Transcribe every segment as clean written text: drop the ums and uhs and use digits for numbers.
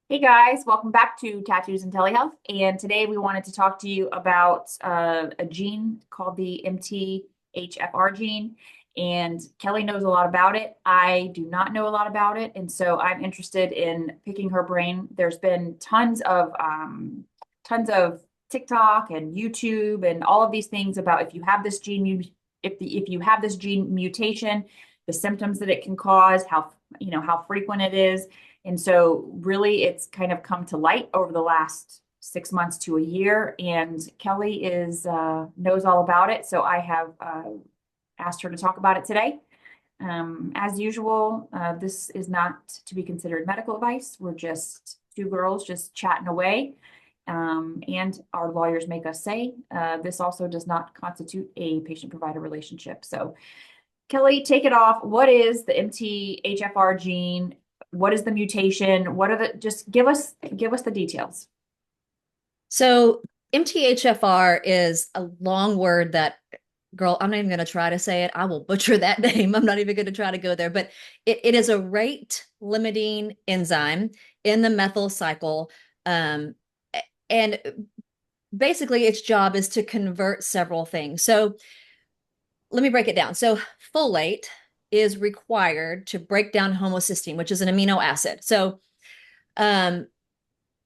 Hey guys, welcome back to Tattoos and Telehealth. And today we wanted to talk to you about a gene called the MTHFR gene. And Kelly knows a lot about it. I do not know a lot about it. And so I'm interested in picking her brain. There's been tons of TikTok and YouTube and all of these things about if you have this if you have this gene mutation, the symptoms that it can cause, how frequent it is. And so really it's kind of come to light over the last 6 months to a year. And Kelly is knows all about it. So I have asked her to talk about it today. As usual, this is not to be considered medical advice. We're just two girls just chatting away. And our lawyers make us say this also does not constitute a patient-provider relationship. So Kelly, take it off. What is the MTHFR gene? What is the mutation? What are just give us the details. So MTHFR is a long word that, girl, I'm not even going to try to say it. I will butcher that name. I'm not even going to try to go there, but it is a rate limiting enzyme in the methyl cycle. Um, and basically, its job is to convert several things. So let me break it down. So folate is required to break down homocysteine, which is an amino acid. So um,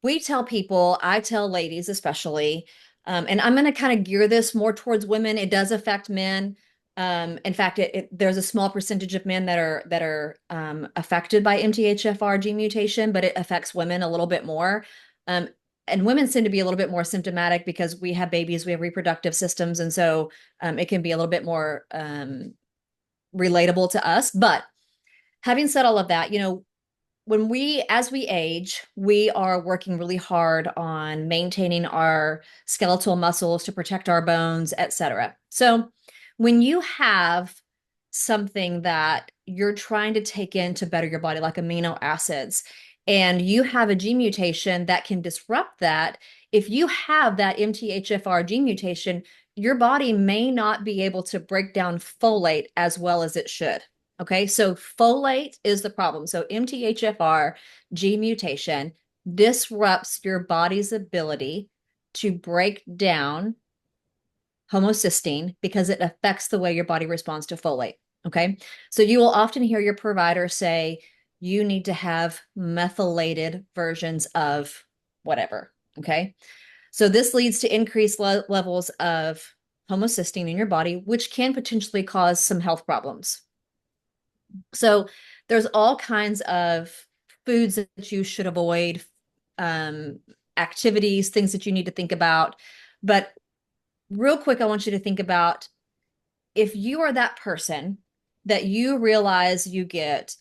we tell people, I tell ladies especially, and I'm going to kind of gear this more towards women. It does affect men. In fact, there's a small percentage of men that are affected by MTHFR gene mutation, but it affects women a little bit more. Um, and women seem to be a little bit more symptomatic because we have babies, we have reproductive systems, and so it can be a little bit more relatable to us. But having said all of that, as we age, we are working really hard on maintaining our skeletal muscles to protect our bones, etc. So when you have something that you're trying to take in to better your body, like amino acids, and you have a gene mutation that can disrupt that, if you have that MTHFR gene mutation, your body may not be able to break down folate as well as it should. Okay, so folate is the problem. So MTHFR gene mutation disrupts your body's ability to break down homocysteine because it affects the way your body responds to folate. Okay, so you will often hear your provider say you need to have methylated versions of whatever. Okay, so this leads to increased levels of homocysteine in your body, which can potentially cause some health problems. So there's all kinds of foods that you should avoid, um, activities, things that you need to think about. But real quick, I want you to think about if you are that person that you realize you get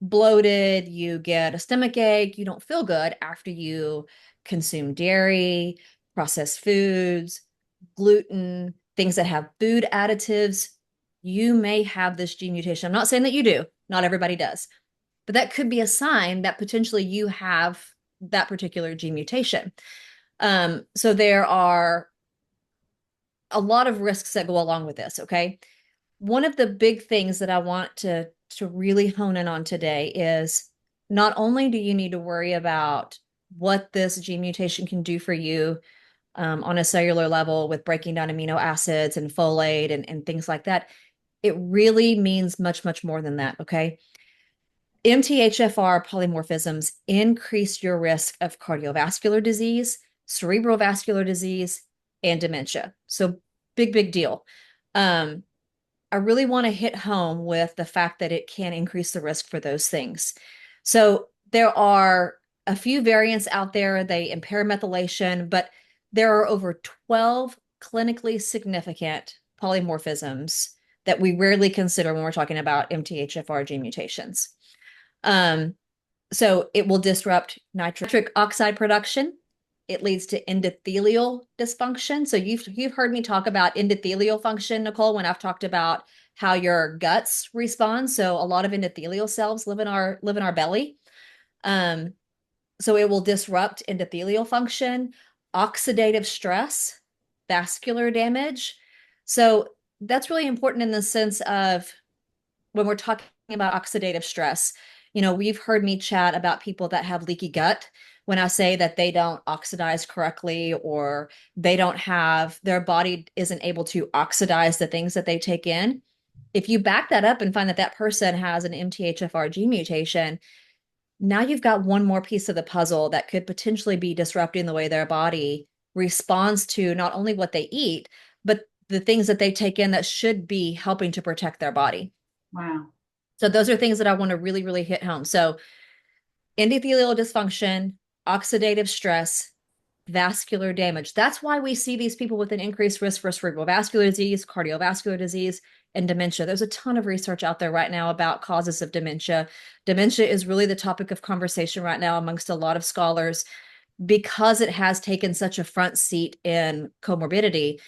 bloated, you get a stomach ache, you don't feel good after you consume dairy, processed foods, gluten, things that have food additives, you may have this gene mutation. I'm not saying that you do, not everybody does, but that could be a sign that potentially you have that particular gene mutation. So there are a lot of risks that go along with this. Okay. One of the big things that I want to really hone in on today is not only do you need to worry about what this gene mutation can do for you on a cellular level with breaking down amino acids and folate and things like that, it really means much, much more than that. Okay. MTHFR polymorphisms increase your risk of cardiovascular disease, cerebral vascular disease, and dementia. So, big, big deal. Um, I really want to hit home with the fact that it can increase the risk for those things. So, there are a few variants out there, they impair methylation, but there are over 12 clinically significant polymorphisms that we rarely consider when we're talking about MTHFR gene mutations. Um, so it will disrupt nitric oxide production. It leads to endothelial dysfunction. So you've heard me talk about endothelial function, Nicole, when I've talked about how your guts respond. So a lot of endothelial cells live in our belly. Um, so it will disrupt endothelial function, oxidative stress, vascular damage. So that's really important in the sense of when we're talking about oxidative stress. We've heard me chat about people that have leaky gut when I say that they don't oxidize correctly, or they don't have, their body isn't able to oxidize the things that they take in. If you back that up and find that that person has an MTHFR gene mutation, now you've got one more piece of the puzzle that could potentially be disrupting the way their body responds to not only what they eat, but the things that they take in that should be helping to protect their body. Wow. So those are things that I want to really, really hit home. So endothelial dysfunction, oxidative stress, vascular damage. That's why we see these people with an increased risk for cerebral vascular disease, cardiovascular disease, and dementia. There's a ton of research out there right now about causes of dementia. Dementia is really the topic of conversation right now amongst a lot of scholars because it has taken such a front seat in comorbidity.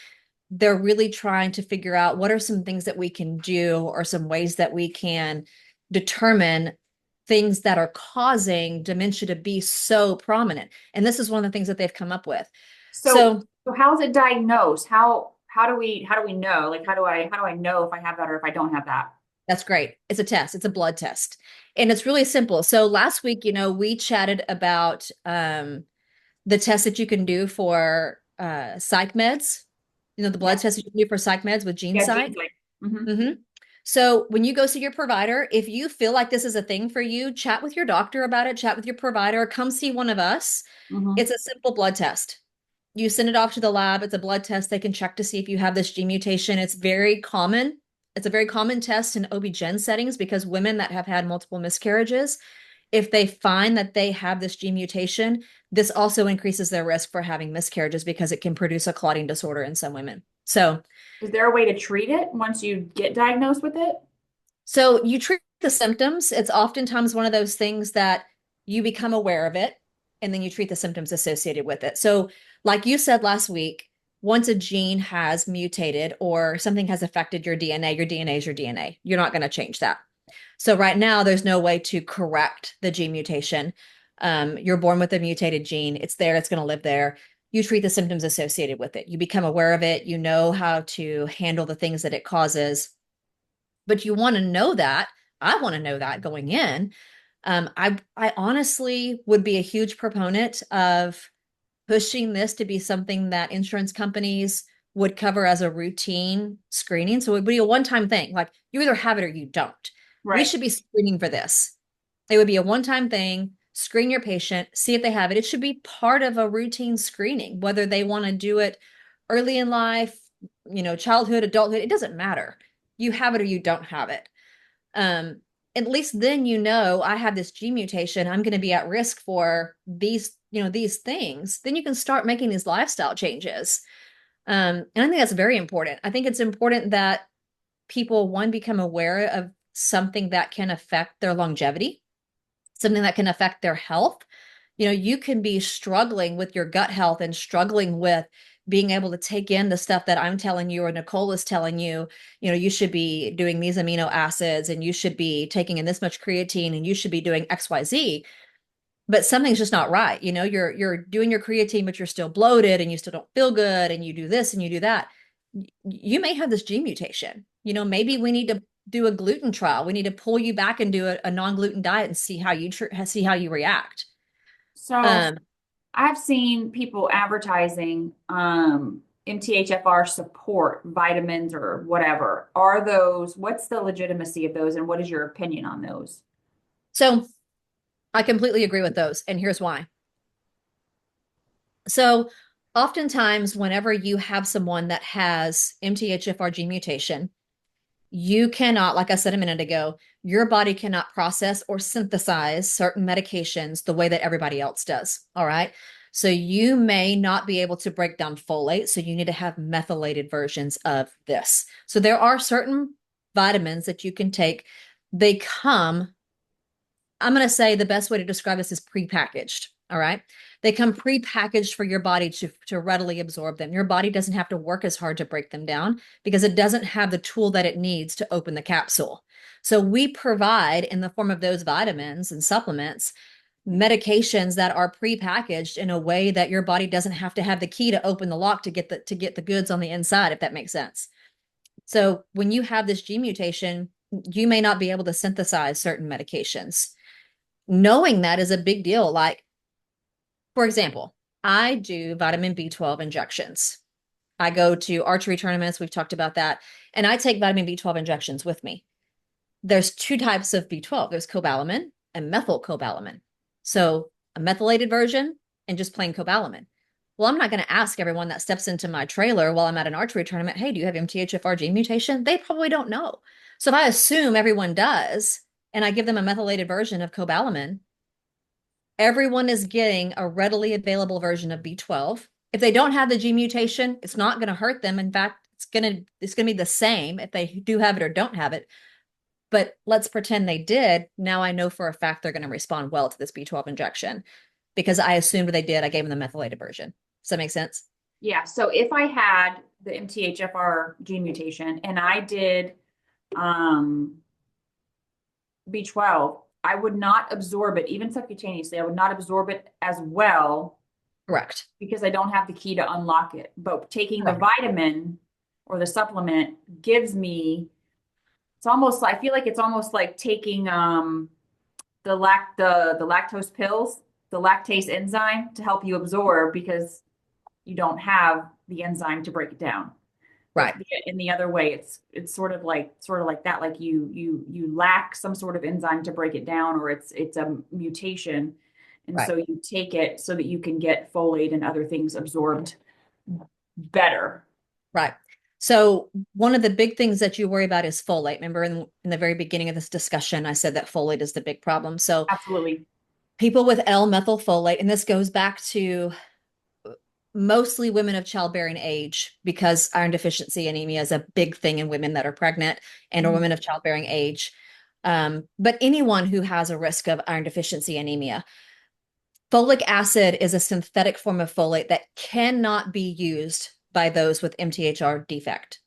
They're really trying to figure out what are some things that we can do, or some ways that we can determine things that are causing dementia to be so prominent. And this is one of the things that they've come up with. So, So so how's it diagnosed? How do we know? Like, how do I know if I have that or if I don't have that? that's great. It's a test. It's a blood test. And it's really simple. So last week, we chatted about the test that you can do for psych meds, the blood Yes. test that you can do for psych meds with Yeah, genes GeneSight. like. Hmm. Mm-hmm. So when you go see your provider, if you feel like this is a thing for you, chat with your doctor about it, chat with your provider, come see one of us. Hmm. It's a simple blood test. You send it off to the lab. It's a blood test. They can check to see if you have this gene mutation. It's very common. It's a very common test in OB-GYN settings because women that have had multiple miscarriages, if they find that they have this gene mutation, this also increases their risk for having miscarriages because it can produce a clotting disorder in some women. Is there a way to treat it once you get diagnosed with it? So you treat the symptoms. It's oftentimes one of those things that you become aware of it and then you treat the symptoms associated with it. So, like you said last week, once a gene has mutated or something has affected your DNA is your DNA. You're not going to change that. So, right now, there's no way to correct the gene mutation. You're born with a mutated gene, it's there, it's going to live there. You treat the symptoms associated with it. You become aware of it. You know how to handle the things that it causes, but you want to know that. I want to know that going in. I honestly would be a huge proponent of pushing this to be something that insurance companies would cover as a routine screening. So it would be a one-time thing. Like, you either have it or you don't. We Right. should be screening for this. It would be a one-time thing. Screen your patient, see if they have it. It should be part of a routine screening, whether they want to do it early in life, childhood, adulthood, it doesn't matter. You have it or you don't have it. Um, at least then I have this gene mutation. I'm going to be at risk for these things. Then you can start making these lifestyle changes. And I think that's very important. I think it's important that people, one, become aware of something that can affect their longevity, something that can affect their health. You can be struggling with your gut health and struggling with being able to take in the stuff that I'm telling you or Nicole is telling you. You should be doing these amino acids and you should be taking in this much creatine and you should be doing XYZ, but something's just not right. You're doing your creatine, but you're still bloated and you still don't feel good and you do this and you do that. You may have this gene mutation. Maybe we need to do a gluten trial. We need to pull you back and do a non-gluten diet and see how you react. So Um, I've seen people advertising MTHFR support vitamins or whatever. What's the legitimacy of those and what is your opinion on those? so I completely agree with those, and here's why. So oftentimes, whenever you have someone that has MTHFR gene mutation, you cannot, like I said a minute ago, your body cannot process or synthesize certain medications the way that everybody else does. All right. So you may not be able to break down folate. So you need to have methylated versions of this. So there are certain vitamins that you can take. They come, I'm going to say the best way to describe this is prepackaged. All right. They come prepackaged for your body to readily absorb them. Your body doesn't have to work as hard to break them down because it doesn't have the tool that it needs to open the capsule. So we provide, in the form of those vitamins and supplements, medications that are prepackaged in a way that your body doesn't have to have the key to open the lock to get the goods on the inside, if that makes sense. So when you have this gene mutation, you may not be able to synthesize certain medications. knowing that is a big deal. Like, for example, I do vitamin B12 injections. I go to archery tournaments. We've talked about that. And I take vitamin B12 injections with me. There's two types of B12. There's cobalamin and methylcobalamin. So a methylated version and just plain cobalamin. Well, I'm not going to ask everyone that steps into my trailer while I'm at an archery tournament, hey, do you have MTHFR gene mutation? They probably don't know. So if I assume everyone does, and I give them a methylated version of cobalamin, everyone is getting a readily available version of B12. If they don't have the gene mutation, it's not going to hurt them. In fact, it's going to be the same if they do have it or don't have it. But let's pretend they did. Now I know for a fact they're going to respond well to this B12 injection because I assumed they did. I gave them the methylated version. Does that make sense? Yeah. So if I had the MTHFR gene mutation and I did um, B12, I would not absorb it, even subcutaneously. I would not absorb it as well Correct. because I don't have the key to unlock it. But taking the Correct. vitamin or the supplement gives me, it's almost like, I feel like it's almost like taking the lactose pills, the lactase enzyme to help you absorb because you don't have the enzyme to break it down. But Right. in the other way, it's sort of like that, like you lack some sort of enzyme to break it down, or it's a mutation, and Right. so you take it so that you can get folate and other things absorbed better. Right. So one of the big things that you worry about is folate. Remember in the very beginning of this discussion, I said that folate is the big problem. So Absolutely. people with L-methylfolate, and this goes back to mostly women of childbearing age because iron deficiency anemia is a big thing in women that are pregnant and or Mhm. women of childbearing age. But anyone who has a risk of iron deficiency anemia, folic acid is a synthetic form of folate that cannot be used by those with MTHR defect.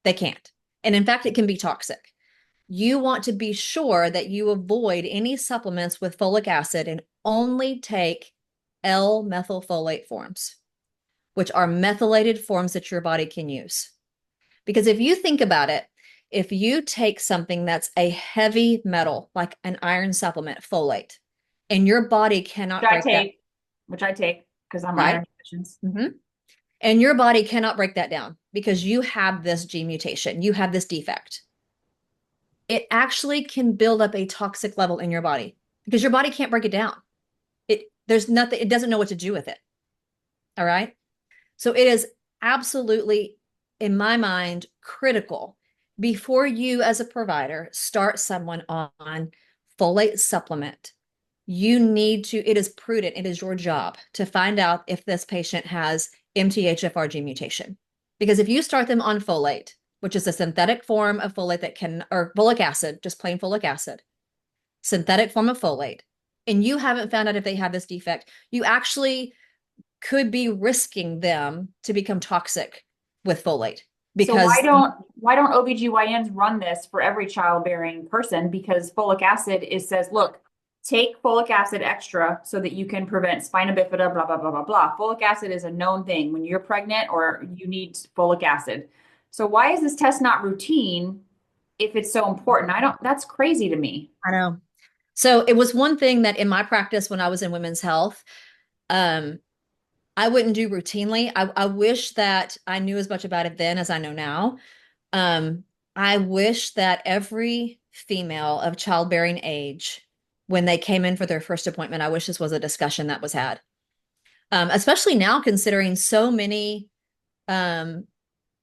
They can't. And in fact, it can be toxic. You want to be sure that you avoid any supplements with folic acid and only take L-methylfolate forms, which are methylated forms that your body can use. Because if you think about it, if you take something that's a heavy metal, like an iron supplement, folate, and your body Which cannot I break that, take, which I take because I'm right? iron deficient. Mm-hmm. And your body cannot break that down because you have this gene mutation, you have this defect. It actually can build up a toxic level in your body because your body can't break it down. There's nothing, it doesn't know what to do with it. All right. So it is absolutely, in my mind, critical before you as a provider start someone on folate supplement. You need to, it is prudent, it is your job to find out if this patient has MTHFR gene mutation. Because if you start them on folate, which is a synthetic form of folate that can, or folic acid, just plain folic acid, synthetic form of folate, and you haven't found out if they have this defect, you actually could be risking them to become toxic with folate So because why don't OBGYNs run this for every childbearing person? Because folic acid is says, look, take folic acid extra so that you can prevent spina bifida, blah, blah, blah, blah, blah. Folic acid is a known thing when you're pregnant or you need folic acid. So why is this test not routine if it's so important? I don't, that's crazy to me. I know. So it was one thing that in my practice when I was in women's health, um, I wouldn't do routinely. I wish that I knew as much about it then as I know now. Um, I wish that every female of childbearing age, when they came in for their first appointment, I wish this was a discussion that was had. Especially now, considering um,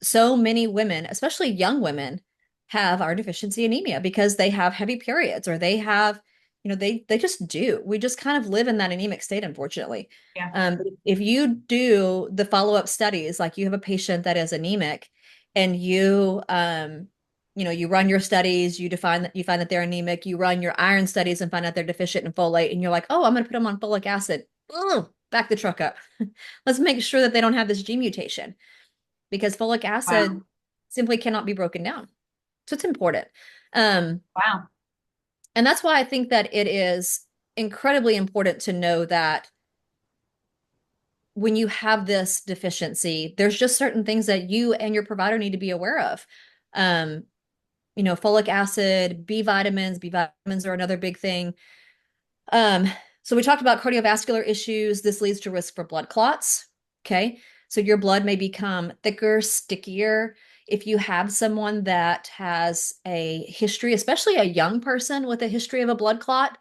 so many women, especially young women, have iron deficiency anemia because they have heavy periods or they have, they just do. We just kind of live in that anemic state, unfortunately. Yeah. But if you do the follow-up studies, like you have a patient that is anemic and you run your studies, you find that they're anemic, you run your iron studies and find out they're deficient in folate, and you're like, oh, I'm going to put them on folic acid. Ugh, back the truck up. Let's make sure that they don't have this gene mutation because folic acid Wow. simply cannot be broken down. So it's important. Um, Wow. and that's why I think that it is incredibly important to know that when you have this deficiency, there's just certain things that you and your provider need to be aware of. Um, folic acid, B vitamins are another big thing. Um, so we talked about cardiovascular issues. This leads to risk for blood clots. Okay. So your blood may become thicker, stickier. If you have someone that has a history, especially a young person with a history of a blood clot,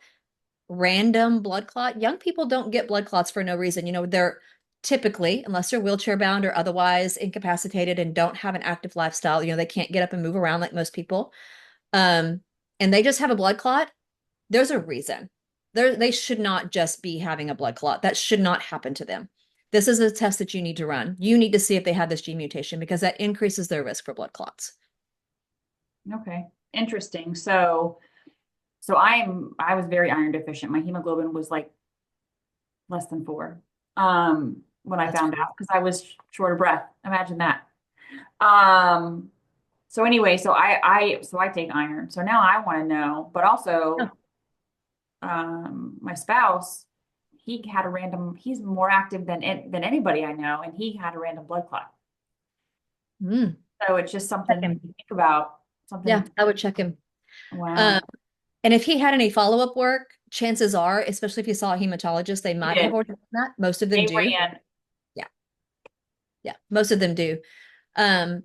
random blood clot, young people don't get blood clots for no reason. They're typically, unless they're wheelchair bound or otherwise incapacitated and don't have an active lifestyle, they can't get up and move around like most people. Um, and they just have a blood clot. There's a reason. They should not just be having a blood clot. That should not happen to them. This is a test that you need to run. You need to see if they have this gene mutation because that increases their risk for blood clots. Okay, interesting. So I was very iron deficient. My hemoglobin was like less than 4. When I That's found crazy. out because I was short of breath. Imagine that. Um, so anyway, so I take iron. So now I want to know, but Yeah. also my spouse, he's more active than anybody I know, and he had a random blood clot. Mm, So it's just check something to him. think about. Yeah, Something, I would check him. Um, wow. and if he had any follow-up work, chances are, especially if you saw a hematologist, they He might have did. ordered that. Most of them They do. ran. Yeah, yeah, most of them do. Um,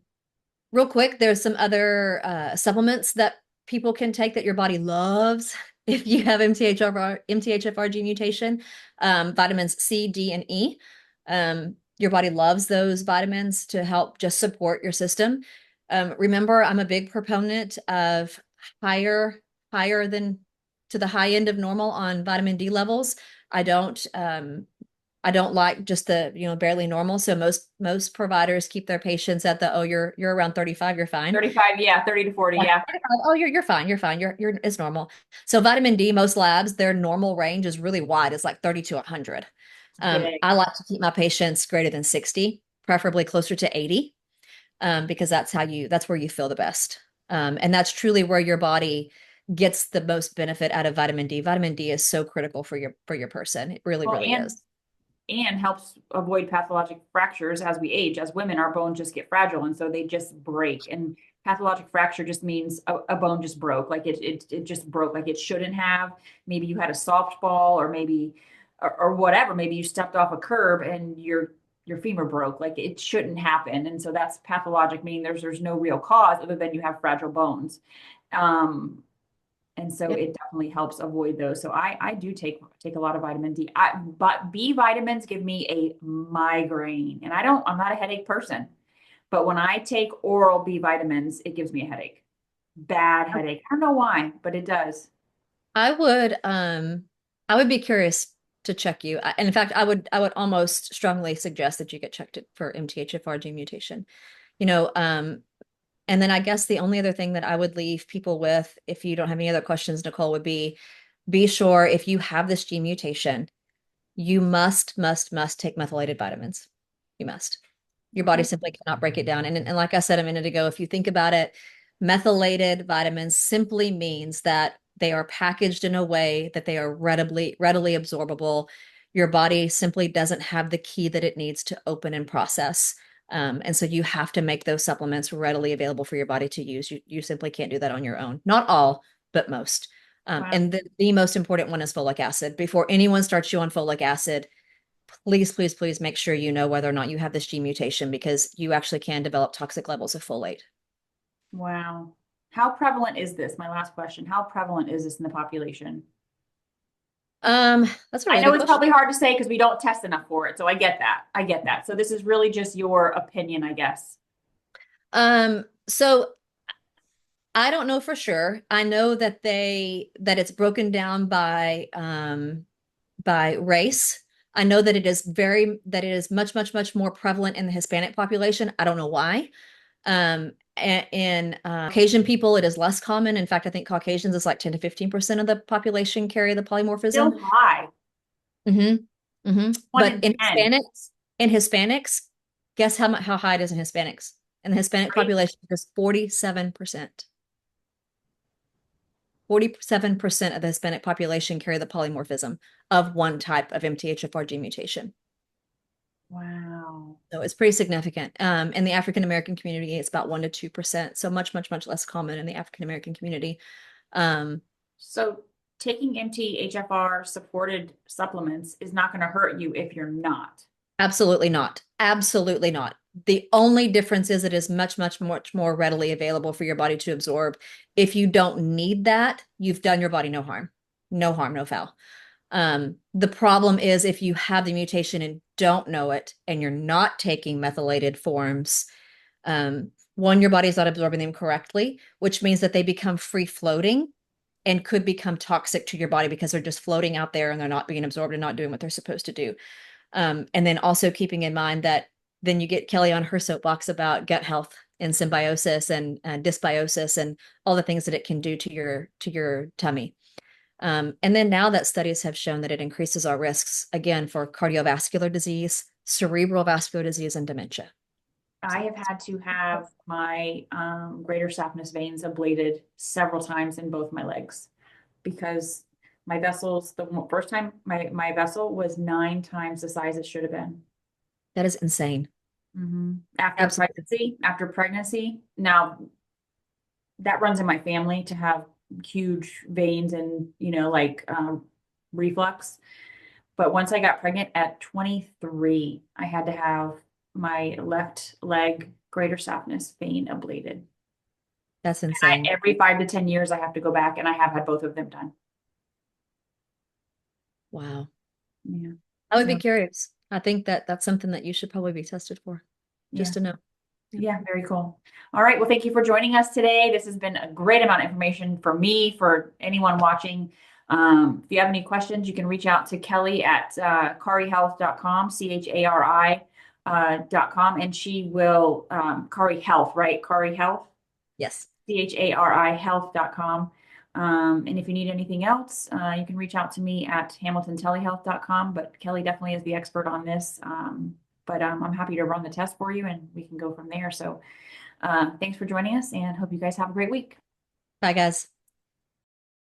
Real quick, there's some other supplements that people can take that your body loves if you have MTHFR gene mutation. Vitamins C, D, and E. Your body loves those vitamins to help just support your system. Remember, I'm a big proponent of higher, higher than to the high end of normal on vitamin D levels. I don't I don't like just the, barely normal. So most providers keep their patients at the, oh, you're around 35, you're fine. 35, yeah, 30 to 40, Yeah. yeah. Oh, you're fine. You're fine. You're it's normal. So vitamin D, most labs, their normal range is really wide. It's like 30 to 100. It's big. I like to keep my patients greater than 60, preferably closer to 80, because that's where you feel the best. And that's truly where your body gets the most benefit out of vitamin D. Vitamin D is so critical for your person. It really, Well, really is. and helps avoid pathologic fractures as we age. As women, our bones just get fragile, and so they just break. And pathologic fracture just means a bone just broke, like it just broke, like it shouldn't have. Maybe you had a softball, or maybe or whatever. Maybe you stepped off a curb and your femur broke, like it shouldn't happen. And so that's pathologic, meaning there's no real cause other than you have fragile bones. Um, and so Yep. it definitely helps avoid those. So I do take a lot of vitamin D. But B vitamins give me a migraine, and I'm not a headache person, but when I take oral B vitamins, it gives me a headache, bad headache. I don't know why, but it does. I would I would be curious to check you. And in fact, I would almost strongly suggest that you get checked for MTHFR gene mutation. You know, and then I guess the only other thing that I would leave people with, if you don't have any other questions, Nicole, would be sure if you have this gene mutation, you must take methylated vitamins. You must. Your body Okay. simply cannot break it down. And like I said a minute ago, if you think about it, methylated vitamins simply means that they are packaged in a way that they are readily absorbable. Your body simply doesn't have the key that it needs to open and process. And so you have to make those supplements readily available for your body to use. You simply can't do that on your own. Not all, but most. Wow. And the most important one is folic acid. Before anyone starts you on folic acid, please make sure you know whether or not you have this gene mutation because you actually can develop toxic levels of folate. Wow. How prevalent is this? My last question. How prevalent is this in the population? That's a I really know good it's question. probably hard to say because we don't test enough for it. So I get that. I get that. So this is really just your opinion, I guess. So I don't know for sure. I know that it's broken down by race. I know that it is much more prevalent in the Hispanic population. I don't know why. In Caucasian people, it is less common. In fact, I think Caucasians is like 10 to 15% of the population carry the polymorphism. Still high. One But in 10. In Hispanics, guess how high it is in Hispanics? In the Hispanic Right? population, it's 47%. 47% of the Hispanic population carry the polymorphism of one type of MTHFR gene mutation. Wow. So it's pretty significant. In the African American community, it's about 1 to 2%. So much less common in the African American community. Um, So taking MTHFR supported supplements is not going to hurt you if you're not. Absolutely not. Absolutely not. The only difference is it is much, much, much more readily available for your body to absorb. If you don't need that, you've done your body no harm. No harm, no foul. The problem is if you have the mutation and don't know it and you're not taking methylated forms, one, your body's not absorbing them correctly, which means that they become free floating and could become toxic to your body because they're just floating out there and they're not being absorbed and not doing what they're supposed to do. And then also keeping in mind that then you get Kelly on her soapbox about gut health and symbiosis and dysbiosis and all the things that it can do to your tummy. And then now that studies have shown that it increases our risks again for cardiovascular disease, cerebral vascular disease, and dementia. I have had to have my greater saphenous veins ablated several times in both my legs because my vessels, the first time my vessel was 9 times the size it should have been. That is insane. After pregnancy, now that runs in my family to have huge veins and, like reflux. But once I got pregnant at 23, I had to have my left leg greater saphenous vein ablated. That's insane. Every 5 to 10 years, I have to go back, and I have had both of them done. Wow. Yeah. I would be curious. I think that that's something that you should probably be tested for, just to know. Yeah, very cool. All right. Well, thank you for joining us today. This has been a great amount of information for me, for anyone watching. If you have any questions, you can reach out to Kelly at carihealth.com, CHARI.com, and she will, Cari Health, right? Cari Health, Yes. CHARI health.com. And if you need anything else, you can reach out to me at hamiltontelehealth.com, but Kelly definitely is the expert on this. But I'm happy to run the test for you and we can go from there. So thanks for joining us and hope you guys have a great week. Bye, guys.